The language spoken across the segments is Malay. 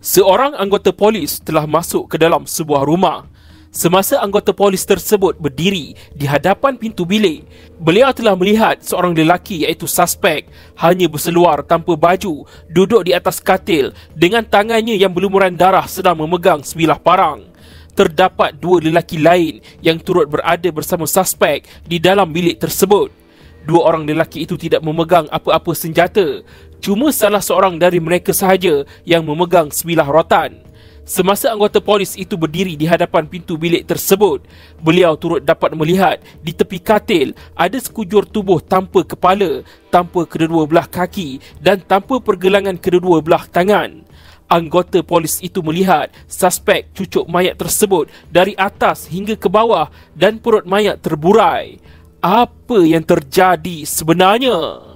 Seorang anggota polis telah masuk ke dalam sebuah rumah. Semasa anggota polis tersebut berdiri di hadapan pintu bilik, beliau telah melihat seorang lelaki iaitu suspek hanya berseluar tanpa baju, duduk di atas katil dengan tangannya yang berlumuran darah sedang memegang sebilah parang. Terdapat dua lelaki lain yang turut berada bersama suspek di dalam bilik tersebut. Dua orang lelaki itu tidak memegang apa-apa senjata. Cuma salah seorang dari mereka sahaja yang memegang sebilah rotan. Semasa anggota polis itu berdiri di hadapan pintu bilik tersebut, beliau turut dapat melihat di tepi katil ada sekujur tubuh tanpa kepala, tanpa kedua belah kaki dan tanpa pergelangan kedua belah tangan. Anggota polis itu melihat suspek cucuk mayat tersebut dari atas hingga ke bawah dan perut mayat terburai. Apa yang terjadi sebenarnya?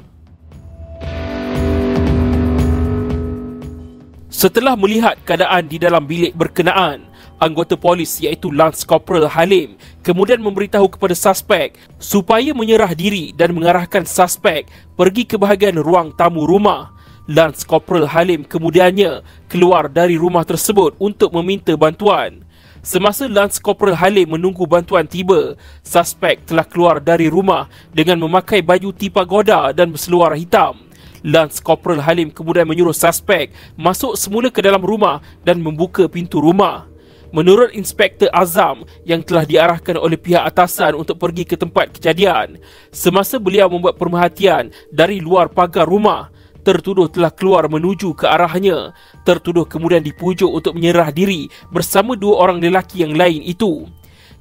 Setelah melihat keadaan di dalam bilik berkenaan, anggota polis iaitu Lance Corporal Halim kemudian memberitahu kepada suspek supaya menyerah diri dan mengarahkan suspek pergi ke bahagian ruang tamu rumah. Lance Corporal Halim kemudiannya keluar dari rumah tersebut untuk meminta bantuan. Semasa Lance Corporal Halim menunggu bantuan tiba, suspek telah keluar dari rumah dengan memakai baju tipagoda dan berseluar hitam. Lance Corporal Halim kemudian menyuruh suspek masuk semula ke dalam rumah dan membuka pintu rumah. Menurut Inspektor Azam yang telah diarahkan oleh pihak atasan untuk pergi ke tempat kejadian, semasa beliau membuat pemerhatian dari luar pagar rumah, tertuduh telah keluar menuju ke arahnya. Tertuduh kemudian dipujuk untuk menyerah diri bersama dua orang lelaki yang lain itu.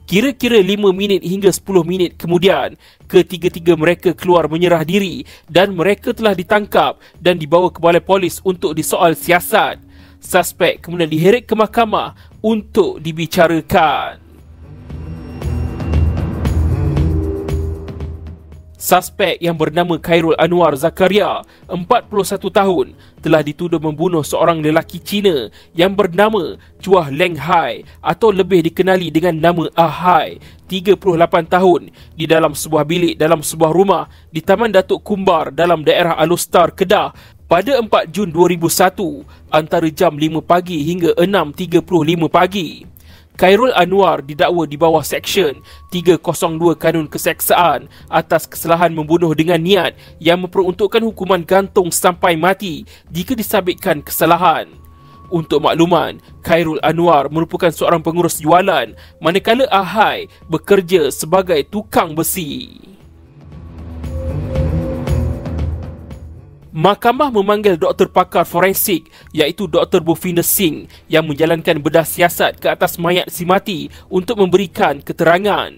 Kira-kira 5 minit hingga 10 minit kemudian, ketiga-tiga mereka keluar menyerah diri dan mereka telah ditangkap dan dibawa ke balai polis untuk disoal siasat. Suspek kemudian diheret ke mahkamah untuk dibicarakan. Suspek yang bernama Khairul Anwar Zakaria, 41 tahun, telah dituduh membunuh seorang lelaki Cina yang bernama Chua Leng Hai atau lebih dikenali dengan nama Ah Hai, 38 tahun, di dalam sebuah bilik dalam sebuah rumah di Taman Datuk Kumbar dalam daerah Alustar, Kedah pada 4 Jun 2001 antara jam 5 pagi hingga 6.35 pagi. Khairul Anwar didakwa di bawah Seksyen 302 Kanun Keseksaan atas kesalahan membunuh dengan niat yang memperuntukkan hukuman gantung sampai mati jika disabitkan kesalahan. Untuk makluman, Khairul Anwar merupakan seorang pengurus jualan manakala Ahai bekerja sebagai tukang besi. Mahkamah memanggil doktor pakar forensik iaitu Dr. Bhupinder Singh yang menjalankan bedah siasat ke atas mayat si mati untuk memberikan keterangan.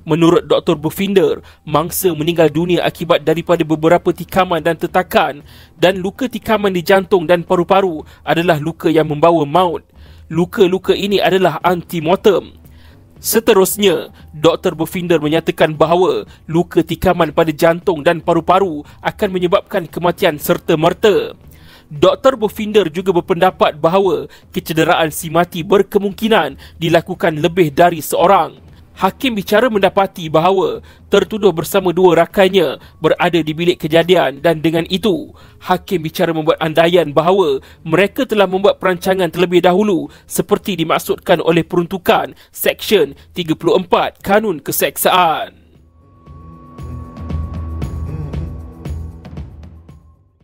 Menurut Dr. Bhupinder, mangsa meninggal dunia akibat daripada beberapa tikaman dan tetakan dan luka tikaman di jantung dan paru-paru adalah luka yang membawa maut. Luka-luka ini adalah antemortem. Seterusnya, Dr. Bhupinder menyatakan bahawa luka tikaman pada jantung dan paru-paru akan menyebabkan kematian serta-merta. Dr. Bhupinder juga berpendapat bahawa kecederaan si mati berkemungkinan dilakukan lebih dari seorang. Hakim bicara mendapati bahawa tertuduh bersama dua rakannya berada di bilik kejadian dan dengan itu, hakim bicara membuat andaian bahawa mereka telah membuat perancangan terlebih dahulu seperti dimaksudkan oleh peruntukan Seksyen 34 Kanun Keseksaan.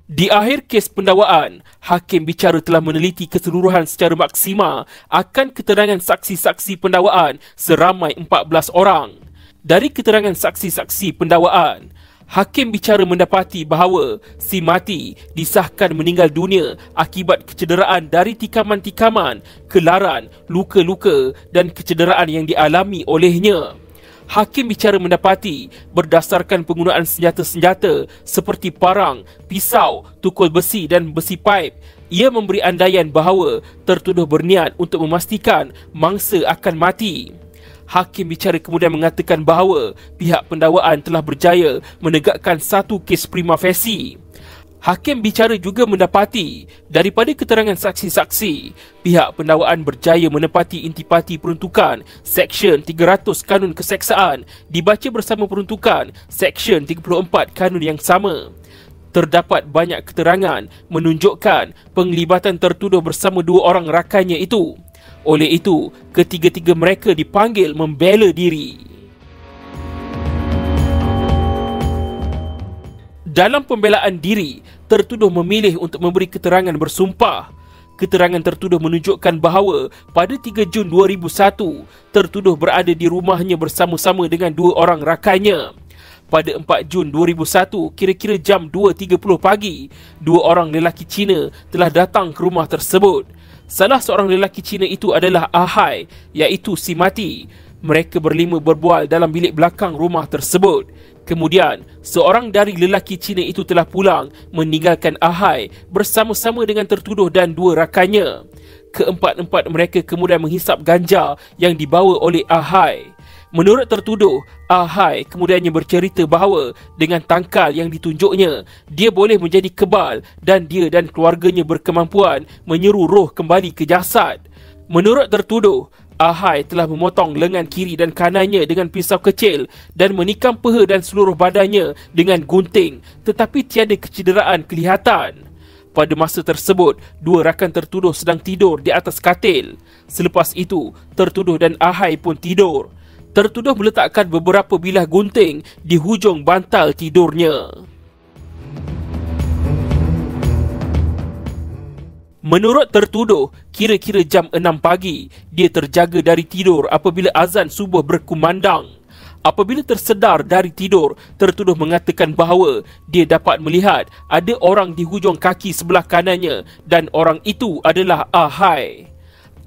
Di akhir kes pendakwaan, hakim bicara telah meneliti keseluruhan secara maksima akan keterangan saksi-saksi pendakwaan seramai 14 orang. Dari keterangan saksi-saksi pendakwaan, hakim bicara mendapati bahawa si mati disahkan meninggal dunia akibat kecederaan dari tikaman-tikaman, kelaran, luka-luka dan kecederaan yang dialami olehnya. Hakim bicara mendapati berdasarkan penggunaan senjata-senjata seperti parang, pisau, tukul besi dan besi paip, ia memberi andaian bahawa tertuduh berniat untuk memastikan mangsa akan mati. Hakim bicara kemudian mengatakan bahawa pihak pendakwaan telah berjaya menegakkan satu kes prima facie. Hakim bicara juga mendapati daripada keterangan saksi-saksi, pihak pendakwaan berjaya menepati intipati peruntukan Seksyen 300 Kanun Keseksaan dibaca bersama peruntukan Seksyen 34 Kanun yang sama. Terdapat banyak keterangan menunjukkan penglibatan tertuduh bersama dua orang rakannya itu. Oleh itu, ketiga-tiga mereka dipanggil membela diri. Dalam pembelaan diri, tertuduh memilih untuk memberi keterangan bersumpah. Keterangan tertuduh menunjukkan bahawa pada 3 Jun 2001, tertuduh berada di rumahnya bersama-sama dengan dua orang rakannya. Pada 4 Jun 2001, kira-kira jam 2.30 pagi, dua orang lelaki Cina telah datang ke rumah tersebut. Salah seorang lelaki Cina itu adalah Ahai, iaitu si mati. Mereka berlima berbual dalam bilik belakang rumah tersebut. Kemudian, seorang dari lelaki Cina itu telah pulang meninggalkan Ahai bersama-sama dengan tertuduh dan dua rakannya. Keempat-empat mereka kemudian menghisap ganja yang dibawa oleh Ahai. Menurut tertuduh, Ahai kemudiannya bercerita bahawa dengan tangkal yang ditunjuknya, dia boleh menjadi kebal dan dia dan keluarganya berkemampuan menyeru roh kembali ke jasad. Menurut tertuduh, Ahai telah memotong lengan kiri dan kanannya dengan pisau kecil dan menikam peha dan seluruh badannya dengan gunting, tetapi tiada kecederaan kelihatan. Pada masa tersebut, dua rakan tertuduh sedang tidur di atas katil. Selepas itu, tertuduh dan Ahai pun tidur. Tertuduh meletakkan beberapa bilah gunting di hujung bantal tidurnya. Menurut tertuduh, kira-kira jam 6 pagi, dia terjaga dari tidur apabila azan subuh berkumandang. Apabila tersedar dari tidur, tertuduh mengatakan bahawa dia dapat melihat ada orang di hujung kaki sebelah kanannya dan orang itu adalah Ahai.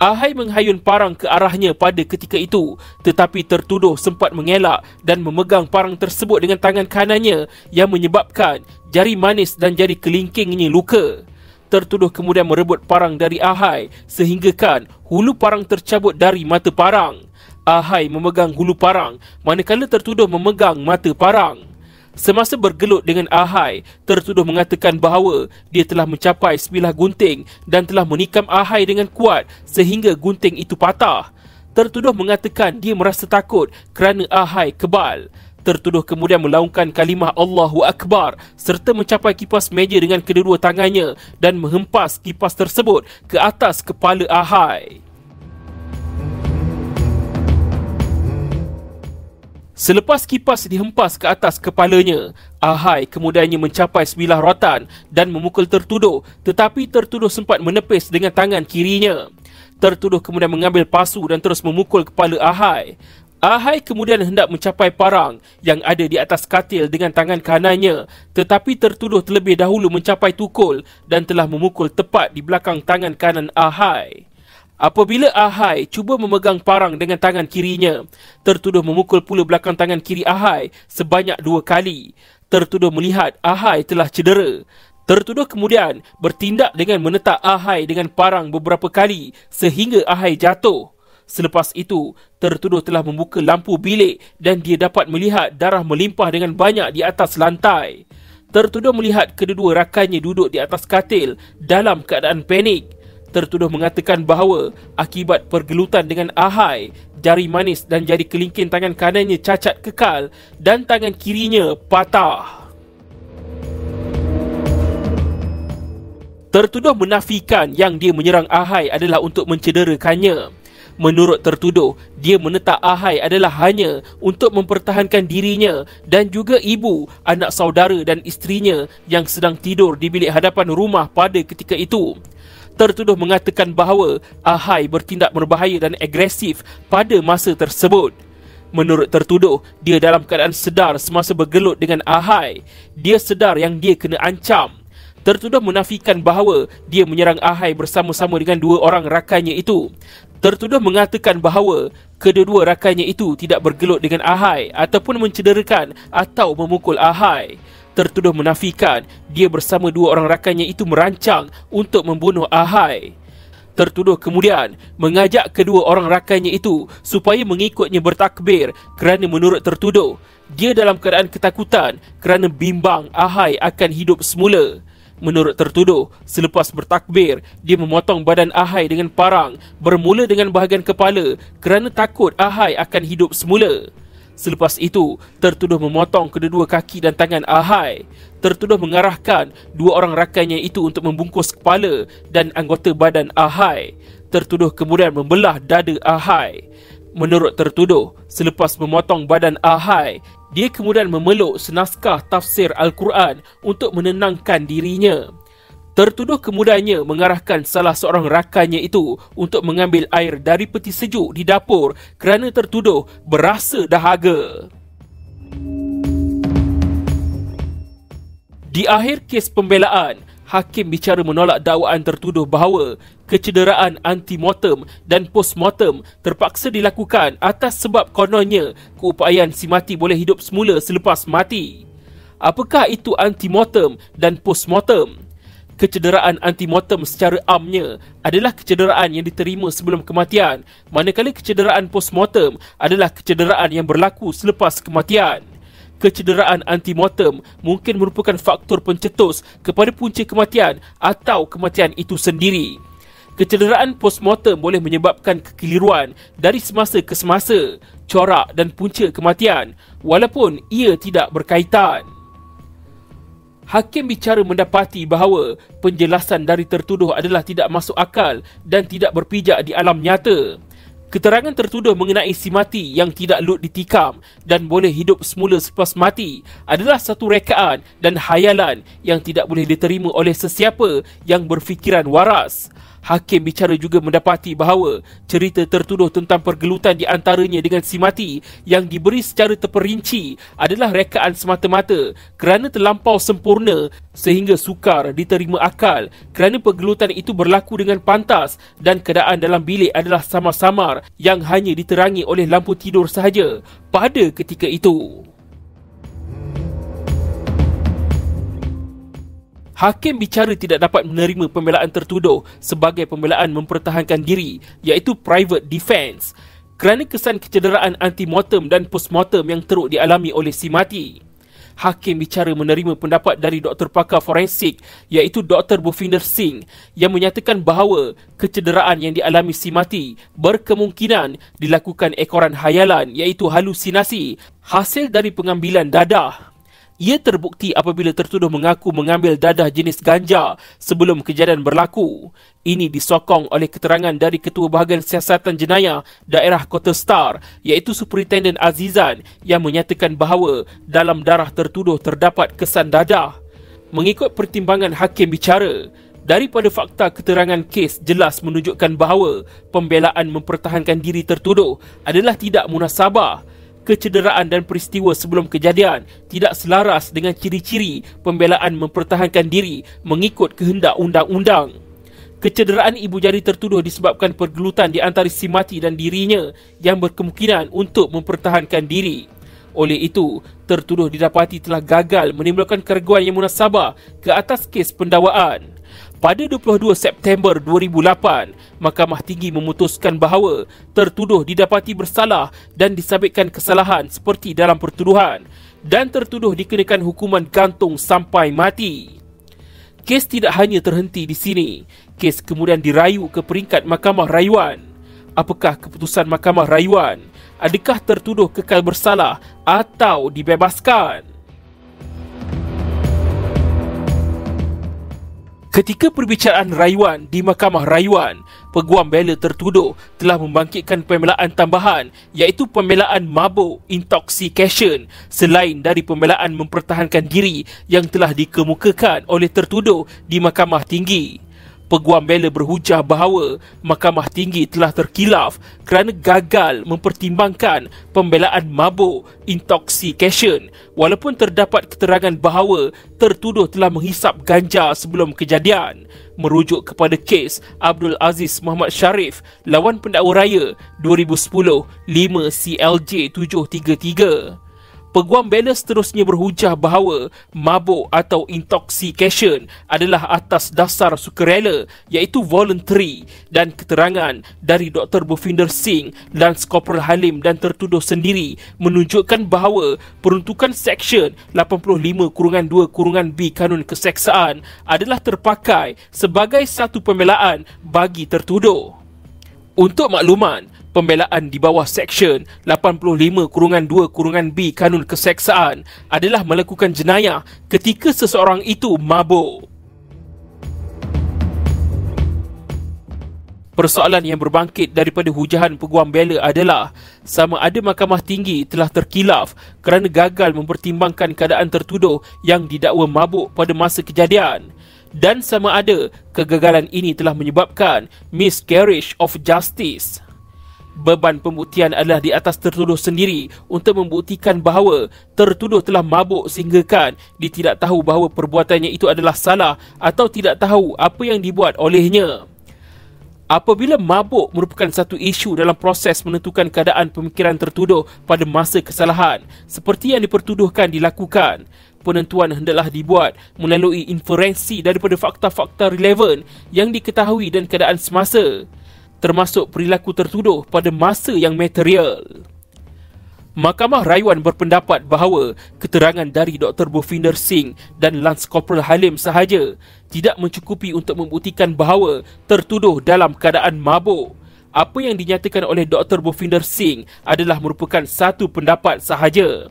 Ahai menghayun parang ke arahnya pada ketika itu, tetapi tertuduh sempat mengelak dan memegang parang tersebut dengan tangan kanannya yang menyebabkan jari manis dan jari kelingkingnya luka. Tertuduh kemudian merebut parang dari Ahai sehinggakan hulu parang tercabut dari mata parang. Ahai memegang hulu parang, manakala tertuduh memegang mata parang. Semasa bergelut dengan Ahai, tertuduh mengatakan bahawa dia telah mencapai sebilah gunting dan telah menikam Ahai dengan kuat sehingga gunting itu patah. Tertuduh mengatakan dia merasa takut kerana Ahai kebal. Tertuduh kemudian melaungkan kalimah Allahu Akbar serta mencapai kipas meja dengan kedua tangannya dan menghempas kipas tersebut ke atas kepala Ahai. Selepas kipas dihempas ke atas kepalanya, Ahai kemudiannya mencapai sebilah rotan dan memukul tertuduh, tetapi tertuduh sempat menepis dengan tangan kirinya. Tertuduh kemudian mengambil pasu dan terus memukul kepala Ahai. Ahai kemudian hendak mencapai parang yang ada di atas katil dengan tangan kanannya, tetapi tertuduh terlebih dahulu mencapai tukul dan telah memukul tepat di belakang tangan kanan Ahai. Apabila Ahai cuba memegang parang dengan tangan kirinya, tertuduh memukul pula belakang tangan kiri Ahai sebanyak 2 kali. Tertuduh melihat Ahai telah cedera. Tertuduh kemudian bertindak dengan menetak Ahai dengan parang beberapa kali sehingga Ahai jatuh. Selepas itu, tertuduh telah membuka lampu bilik dan dia dapat melihat darah melimpah dengan banyak di atas lantai. Tertuduh melihat kedua rakannya duduk di atas katil dalam keadaan panik. Tertuduh mengatakan bahawa akibat pergelutan dengan Ahai, jari manis dan jari kelingking tangan kanannya cacat kekal dan tangan kirinya patah. Tertuduh menafikan yang dia menyerang Ahai adalah untuk mencederakannya. Menurut tertuduh, dia menetak Ahai adalah hanya untuk mempertahankan dirinya dan juga ibu, anak saudara dan isterinya yang sedang tidur di bilik hadapan rumah pada ketika itu. Tertuduh mengatakan bahawa Ahai bertindak berbahaya dan agresif pada masa tersebut. Menurut tertuduh, dia dalam keadaan sedar semasa bergelut dengan Ahai. Dia sedar yang dia kena ancam. Tertuduh menafikan bahawa dia menyerang Ahai bersama-sama dengan dua orang rakannya itu. Tertuduh mengatakan bahawa kedua-dua rakannya itu tidak bergelut dengan Ahai ataupun mencederakan atau memukul Ahai. Tertuduh menafikan dia bersama dua orang rakannya itu merancang untuk membunuh Ahai. Tertuduh kemudian mengajak kedua orang rakannya itu supaya mengikutnya bertakbir kerana menurut tertuduh, dia dalam keadaan ketakutan kerana bimbang Ahai akan hidup semula. Menurut tertuduh, selepas bertakbir, dia memotong badan Ahai dengan parang bermula dengan bahagian kepala kerana takut Ahai akan hidup semula. Selepas itu, tertuduh memotong kedua-dua kaki dan tangan Ahai. Tertuduh mengarahkan dua orang rakannya itu untuk membungkus kepala dan anggota badan Ahai. Tertuduh kemudian membelah dada Ahai. Menurut tertuduh, selepas memotong badan Ahai, dia kemudian memeluk senaskah tafsir Al-Quran untuk menenangkan dirinya. Tertuduh kemudiannya mengarahkan salah seorang rakannya itu untuk mengambil air dari peti sejuk di dapur kerana tertuduh berasa dahaga. Di akhir kes pembelaan, hakim bicara menolak dakwaan tertuduh bahawa kecederaan antemortem dan postmortem terpaksa dilakukan atas sebab kononnya keupayaan si mati boleh hidup semula selepas mati. Apakah itu antemortem dan postmortem? Kecederaan antemortem secara amnya adalah kecederaan yang diterima sebelum kematian, manakala kecederaan postmortem adalah kecederaan yang berlaku selepas kematian. Kecederaan antemortem mungkin merupakan faktor pencetus kepada punca kematian atau kematian itu sendiri. Kecederaan postmortem boleh menyebabkan kekeliruan dari semasa ke semasa, corak dan punca kematian, walaupun ia tidak berkaitan. Hakim bicara mendapati bahawa penjelasan dari tertuduh adalah tidak masuk akal dan tidak berpijak di alam nyata. Keterangan tertuduh mengenai si mati yang tidak lut ditikam dan boleh hidup semula selepas mati adalah satu rekaan dan hayalan yang tidak boleh diterima oleh sesiapa yang berfikiran waras. Hakim bicara juga mendapati bahawa cerita tertuduh tentang pergelutan di antaranya dengan si mati yang diberi secara terperinci adalah rekaan semata-mata kerana terlampau sempurna sehingga sukar diterima akal kerana pergelutan itu berlaku dengan pantas dan keadaan dalam bilik adalah samar-samar yang hanya diterangi oleh lampu tidur sahaja pada ketika itu. Hakim bicara tidak dapat menerima pembelaan tertuduh sebagai pembelaan mempertahankan diri, iaitu private defense, kerana kesan kecederaan antemortem dan postmortem yang teruk dialami oleh si mati. Hakim bicara menerima pendapat dari doktor pakar forensik, iaitu Dr. Bhupinder Singh, yang menyatakan bahawa kecederaan yang dialami si mati berkemungkinan dilakukan ekoran hayalan, iaitu halusinasi, hasil dari pengambilan dadah. Ia terbukti apabila tertuduh mengaku mengambil dadah jenis ganja sebelum kejadian berlaku. Ini disokong oleh keterangan dari Ketua Bahagian Siasatan Jenayah Daerah Kota Star, iaitu Superintendent Azizan, yang menyatakan bahawa dalam darah tertuduh terdapat kesan dadah. Mengikut pertimbangan hakim bicara, daripada fakta keterangan kes jelas menunjukkan bahawa pembelaan mempertahankan diri tertuduh adalah tidak munasabah. Kecederaan dan peristiwa sebelum kejadian tidak selaras dengan ciri-ciri pembelaan mempertahankan diri mengikut kehendak undang-undang. Kecederaan ibu jari tertuduh disebabkan pergelutan di antara si mati dan dirinya yang berkemungkinan untuk mempertahankan diri. Oleh itu, tertuduh didapati telah gagal menimbulkan keraguan yang munasabah ke atas kes pendakwaan. Pada 22 September 2008, Mahkamah Tinggi memutuskan bahawa tertuduh didapati bersalah dan disabitkan kesalahan seperti dalam pertuduhan dan tertuduh dikenakan hukuman gantung sampai mati. Kes tidak hanya terhenti di sini. Kes kemudian dirayu ke peringkat Mahkamah Rayuan. Apakah keputusan Mahkamah Rayuan? Adakah tertuduh kekal bersalah atau dibebaskan? Ketika perbicaraan rayuan di Mahkamah Rayuan, peguam bela tertuduh telah membangkitkan pembelaan tambahan, iaitu pembelaan mabuk intoxication selain dari pembelaan mempertahankan diri yang telah dikemukakan oleh tertuduh di Mahkamah Tinggi. Peguam bela berhujah bahawa Mahkamah Tinggi telah terkilaf kerana gagal mempertimbangkan pembelaan mabuk intoxication walaupun terdapat keterangan bahawa tertuduh telah menghisap ganja sebelum kejadian. Merujuk kepada kes Abdul Aziz Muhammad Sharif lawan pendakwa raya 2010 5 CLJ 733. Peguam bela seterusnya berhujah bahawa mabuk atau intoxication adalah atas dasar sukarela, iaitu voluntary, dan keterangan dari Dr. Bhupinder Singh, Lance Corporal Halim dan tertuduh sendiri menunjukkan bahawa peruntukan Seksyen 85-2-B Kanun Keseksaan adalah terpakai sebagai satu pembelaan bagi tertuduh. Untuk makluman, Pembelaan di bawah Seksyen 85-2-B Kanun Keseksaan adalah melakukan jenayah ketika seseorang itu mabuk. Persoalan yang berbangkit daripada hujahan peguam bela adalah sama ada Mahkamah Tinggi telah terkilaf kerana gagal mempertimbangkan keadaan tertuduh yang didakwa mabuk pada masa kejadian, dan sama ada kegagalan ini telah menyebabkan miscarriage of justice. Beban pembuktian adalah di atas tertuduh sendiri untuk membuktikan bahawa tertuduh telah mabuk sehinggakan dia tidak tahu bahawa perbuatannya itu adalah salah atau tidak tahu apa yang dibuat olehnya. Apabila mabuk merupakan satu isu dalam proses menentukan keadaan pemikiran tertuduh pada masa kesalahan seperti yang dipertuduhkan dilakukan, penentuan hendaklah dibuat melalui inferensi daripada fakta-fakta relevan yang diketahui dan keadaan semasa, termasuk perilaku tertuduh pada masa yang material. Mahkamah Rayuan berpendapat bahawa keterangan dari Dr. Bhupinder Singh dan Lance Corporal Halim sahaja tidak mencukupi untuk membuktikan bahawa tertuduh dalam keadaan mabuk. Apa yang dinyatakan oleh Dr. Bhupinder Singh adalah merupakan satu pendapat sahaja.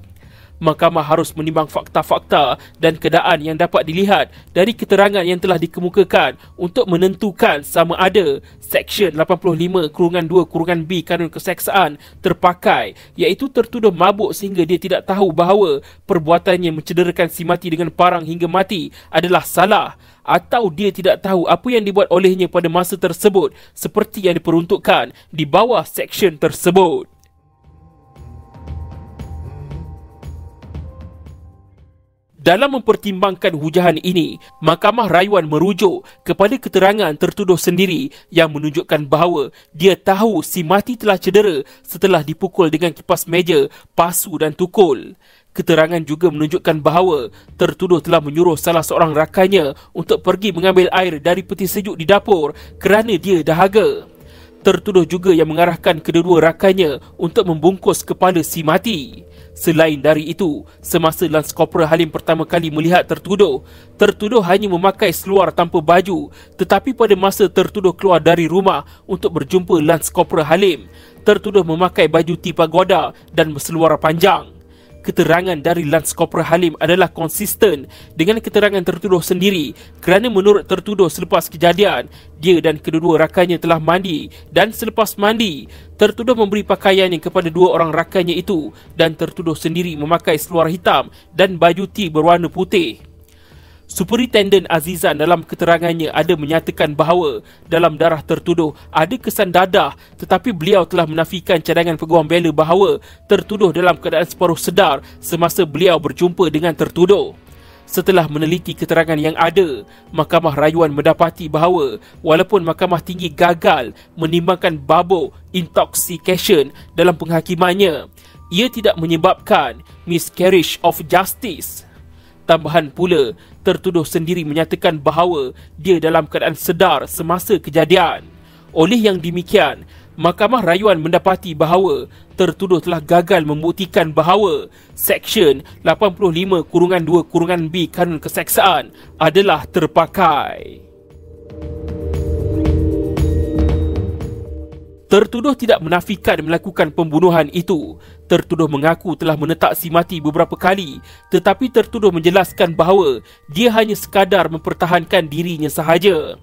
Mahkamah harus menimbang fakta-fakta dan keadaan yang dapat dilihat dari keterangan yang telah dikemukakan untuk menentukan sama ada Seksyen 85-2-B Kanun Keseksaan terpakai, iaitu tertuduh mabuk sehingga dia tidak tahu bahawa perbuatannya mencederakan si mati dengan parang hingga mati adalah salah, atau dia tidak tahu apa yang dibuat olehnya pada masa tersebut seperti yang diperuntukkan di bawah seksyen tersebut. Dalam mempertimbangkan hujahan ini, Mahkamah Rayuan merujuk kepada keterangan tertuduh sendiri yang menunjukkan bahawa dia tahu si mati telah cedera setelah dipukul dengan kipas meja, pasu dan tukul. Keterangan juga menunjukkan bahawa tertuduh telah menyuruh salah seorang rakannya untuk pergi mengambil air dari peti sejuk di dapur kerana dia dahaga. Tertuduh juga yang mengarahkan kedua-dua rakannya untuk membungkus kepala si mati. Selain dari itu, semasa Lance Corporal Halim pertama kali melihat tertuduh hanya memakai seluar tanpa baju, tetapi pada masa tertuduh keluar dari rumah untuk berjumpa Lance Corporal Halim, tertuduh memakai baju tipagoda dan berseluar panjang. Keterangan dari Lance Corporal Halim adalah konsisten dengan keterangan tertuduh sendiri kerana menurut tertuduh selepas kejadian, dia dan kedua-dua rakannya telah mandi dan selepas mandi, tertuduh memberi pakaiannya kepada dua orang rakannya itu dan tertuduh sendiri memakai seluar hitam dan baju T berwarna putih. Superintendent Azizan dalam keterangannya ada menyatakan bahawa dalam darah tertuduh ada kesan dadah, tetapi beliau telah menafikan cadangan peguam bela bahawa tertuduh dalam keadaan separuh sedar semasa beliau berjumpa dengan tertuduh. Setelah meneliti keterangan yang ada, Mahkamah Rayuan mendapati bahawa walaupun Mahkamah Tinggi gagal menimbangkan babuk intoxication dalam penghakimannya, ia tidak menyebabkan miscarriage of justice. Tambahan pula, tertuduh sendiri menyatakan bahawa dia dalam keadaan sedar semasa kejadian. Oleh yang demikian, Mahkamah Rayuan mendapati bahawa tertuduh telah gagal membuktikan bahawa Seksyen 85-2-B Kanun Keseksaan adalah terpakai. Tertuduh tidak menafikan melakukan pembunuhan itu. Tertuduh mengaku telah menetak si mati beberapa kali, tetapi tertuduh menjelaskan bahawa dia hanya sekadar mempertahankan dirinya sahaja.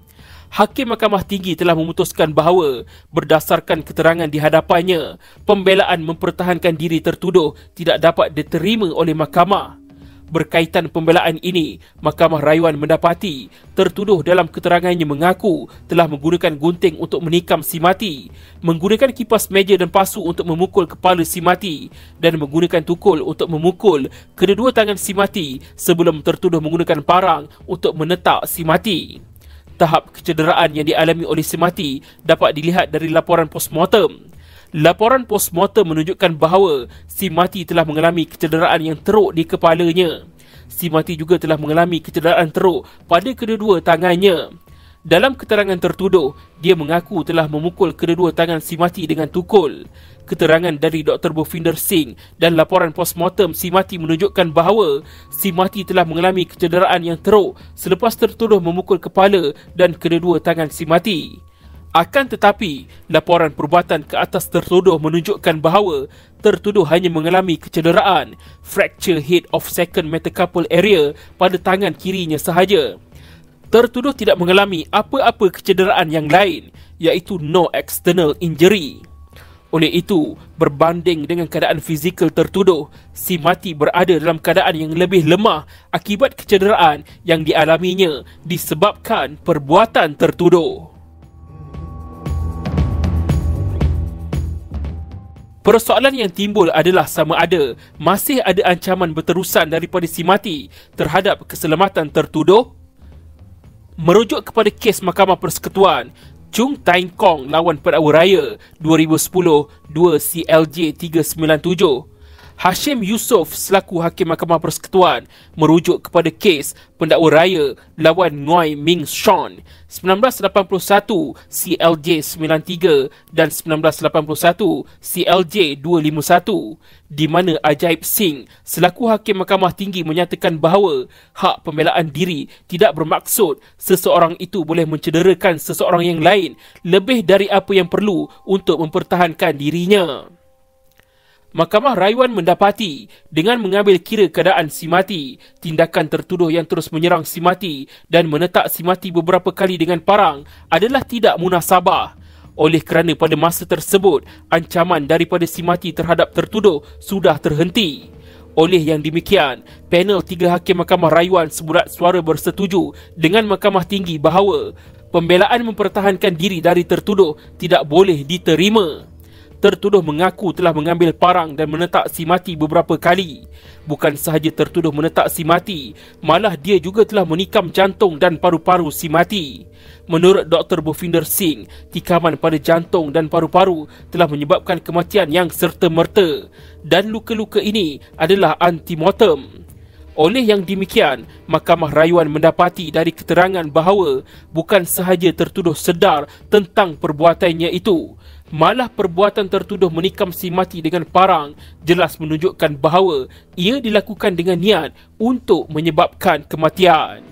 Hakim Mahkamah Tinggi telah memutuskan bahawa berdasarkan keterangan di hadapannya, pembelaan mempertahankan diri tertuduh tidak dapat diterima oleh mahkamah. Berkaitan pembelaan ini, Mahkamah Rayuan mendapati tertuduh dalam keterangannya mengaku telah menggunakan gunting untuk menikam si mati, menggunakan kipas meja dan pasu untuk memukul kepala si mati, dan menggunakan tukul untuk memukul kedua tangan si mati sebelum tertuduh menggunakan parang untuk menetak si mati. Tahap kecederaan yang dialami oleh si mati dapat dilihat dari laporan postmortem. Laporan postmortem menunjukkan bahawa si mati telah mengalami kecederaan yang teruk di kepalanya. Si mati juga telah mengalami kecederaan teruk pada kedua-dua tangannya. Dalam keterangan tertuduh, dia mengaku telah memukul kedua-dua tangan si mati dengan tukul. Keterangan dari Dr. Bhupinder Singh dan laporan postmortem si mati menunjukkan bahawa si mati telah mengalami kecederaan yang teruk selepas tertuduh memukul kepala dan kedua-dua tangan si mati. Akan tetapi, laporan perbuatan ke atas tertuduh menunjukkan bahawa tertuduh hanya mengalami kecederaan fracture head of second metacarpal area pada tangan kirinya sahaja. Tertuduh tidak mengalami apa-apa kecederaan yang lain, iaitu no external injury. Oleh itu, berbanding dengan keadaan fizikal tertuduh, si mati berada dalam keadaan yang lebih lemah akibat kecederaan yang dialaminya disebabkan perbuatan tertuduh. Persoalan yang timbul adalah sama ada masih ada ancaman berterusan daripada si mati terhadap keselamatan tertuduh. Merujuk kepada kes Mahkamah Persekutuan Chung Tain Kong lawan Pendakwa Raya 2010 2 CLJ 397, Hashim Yusof selaku Hakim Mahkamah Persekutuan merujuk kepada kes Pendakwa Raya lawan Nguai Ming Sean 1981 CLJ 93 dan 1981 CLJ 251, di mana Ajaib Singh selaku Hakim Mahkamah Tinggi menyatakan bahawa hak pembelaan diri tidak bermaksud seseorang itu boleh mencederakan seseorang yang lain lebih dari apa yang perlu untuk mempertahankan dirinya. Mahkamah Rayuan mendapati dengan mengambil kira keadaan si mati, tindakan tertuduh yang terus menyerang si mati dan menetak si mati beberapa kali dengan parang adalah tidak munasabah. Oleh kerana pada masa tersebut, ancaman daripada si mati terhadap tertuduh sudah terhenti. Oleh yang demikian, panel 3 Hakim Mahkamah Rayuan sebulat suara bersetuju dengan Mahkamah Tinggi bahawa pembelaan mempertahankan diri dari tertuduh tidak boleh diterima. Tertuduh mengaku telah mengambil parang dan menetak si mati beberapa kali. Bukan sahaja tertuduh menetak si mati, malah dia juga telah menikam jantung dan paru-paru si mati. Menurut Dr. Bhupinder Singh, tikaman pada jantung dan paru-paru telah menyebabkan kematian yang serta-merta dan luka-luka ini adalah antemortem. Oleh yang demikian, Mahkamah Rayuan mendapati dari keterangan bahawa bukan sahaja tertuduh sedar tentang perbuatannya itu, malah perbuatan tertuduh menikam si mati dengan parang jelas menunjukkan bahawa ia dilakukan dengan niat untuk menyebabkan kematian.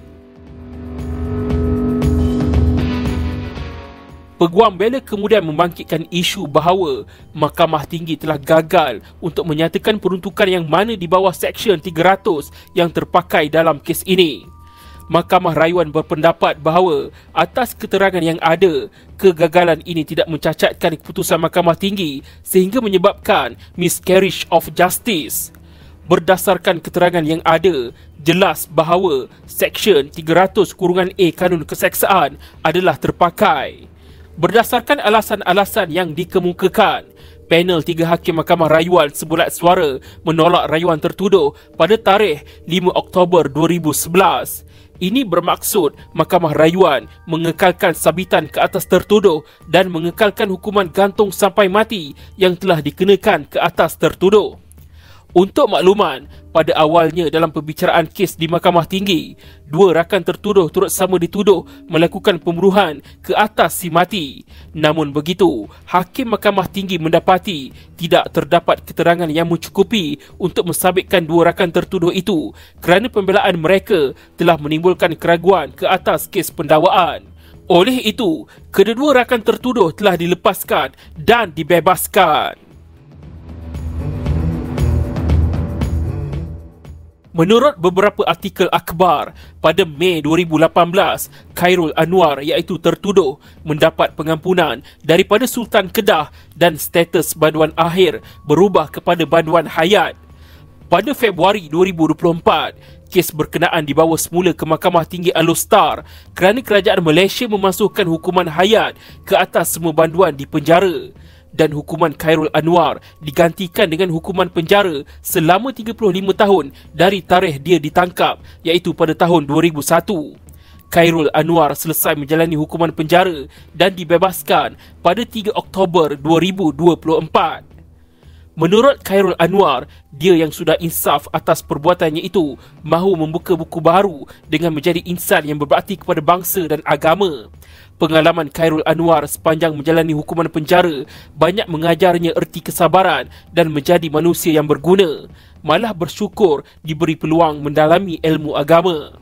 Peguam bela kemudian membangkitkan isu bahawa Mahkamah Tinggi telah gagal untuk menyatakan peruntukan yang mana di bawah Seksyen 300 yang terpakai dalam kes ini. Mahkamah Rayuan berpendapat bahawa atas keterangan yang ada, kegagalan ini tidak mencacatkan keputusan Mahkamah Tinggi sehingga menyebabkan miscarriage of justice. Berdasarkan keterangan yang ada, jelas bahawa Seksyen 300(A) Kanun Keseksaan adalah terpakai. Berdasarkan alasan-alasan yang dikemukakan, panel 3 Hakim Mahkamah Rayuan sebulat suara menolak rayuan tertuduh pada tarikh 5 Oktober 2011. Ini bermaksud Mahkamah Rayuan mengekalkan sabitan ke atas tertuduh dan mengekalkan hukuman gantung sampai mati yang telah dikenakan ke atas tertuduh. Untuk makluman, pada awalnya dalam pembicaraan kes di Mahkamah Tinggi, 2 rakan tertuduh turut sama dituduh melakukan pembunuhan ke atas si mati. Namun begitu, Hakim Mahkamah Tinggi mendapati tidak terdapat keterangan yang mencukupi untuk mensabitkan 2 rakan tertuduh itu kerana pembelaan mereka telah menimbulkan keraguan ke atas kes pendakwaan. Oleh itu, kedua-dua rakan tertuduh telah dilepaskan dan dibebaskan. Menurut beberapa artikel akhbar, pada Mei 2018, Khairul Anwar iaitu tertuduh mendapat pengampunan daripada Sultan Kedah dan status banduan akhir berubah kepada banduan hayat. Pada Februari 2024, kes berkenaan dibawa semula ke Mahkamah Tinggi Alor kerana kerajaan Malaysia memasukkan hukuman hayat ke atas semua banduan di penjara. Dan hukuman Khairul Anwar digantikan dengan hukuman penjara selama 35 tahun dari tarikh dia ditangkap, iaitu pada tahun 2001. Khairul Anwar selesai menjalani hukuman penjara dan dibebaskan pada 3 Oktober 2024. Menurut Khairul Anwar, dia yang sudah insaf atas perbuatannya itu mahu membuka buku baru dengan menjadi insan yang berbakti kepada bangsa dan agama. Pengalaman Khairul Anwar sepanjang menjalani hukuman penjara banyak mengajarnya erti kesabaran dan menjadi manusia yang berguna. Malah bersyukur diberi peluang mendalami ilmu agama.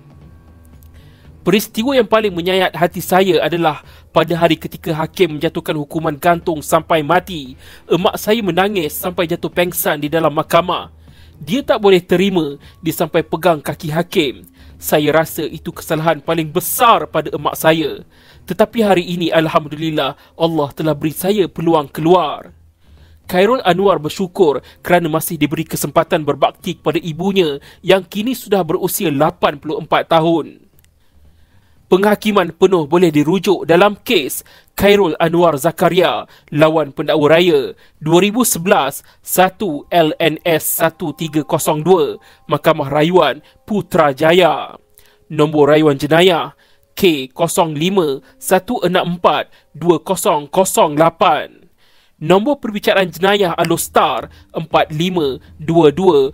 Peristiwa yang paling menyayat hati saya adalah pada hari ketika hakim menjatuhkan hukuman gantung sampai mati. Emak saya menangis sampai jatuh pengsan di dalam mahkamah. Dia tak boleh terima dia sampai pegang kaki hakim. Saya rasa itu kesalahan paling besar pada emak saya. Tetapi hari ini alhamdulillah Allah telah beri saya peluang keluar. Khairul Anwar bersyukur kerana masih diberi kesempatan berbakti kepada ibunya yang kini sudah berusia 84 tahun. Penghakiman penuh boleh dirujuk dalam kes Khairul Anwar Zakaria lawan pendakwa raya 2011 1 LNS 1302 Mahkamah Rayuan Putrajaya. Nombor rayuan jenayah K0516420008. Nombor perbicaraan jenayah Alostar 45222002.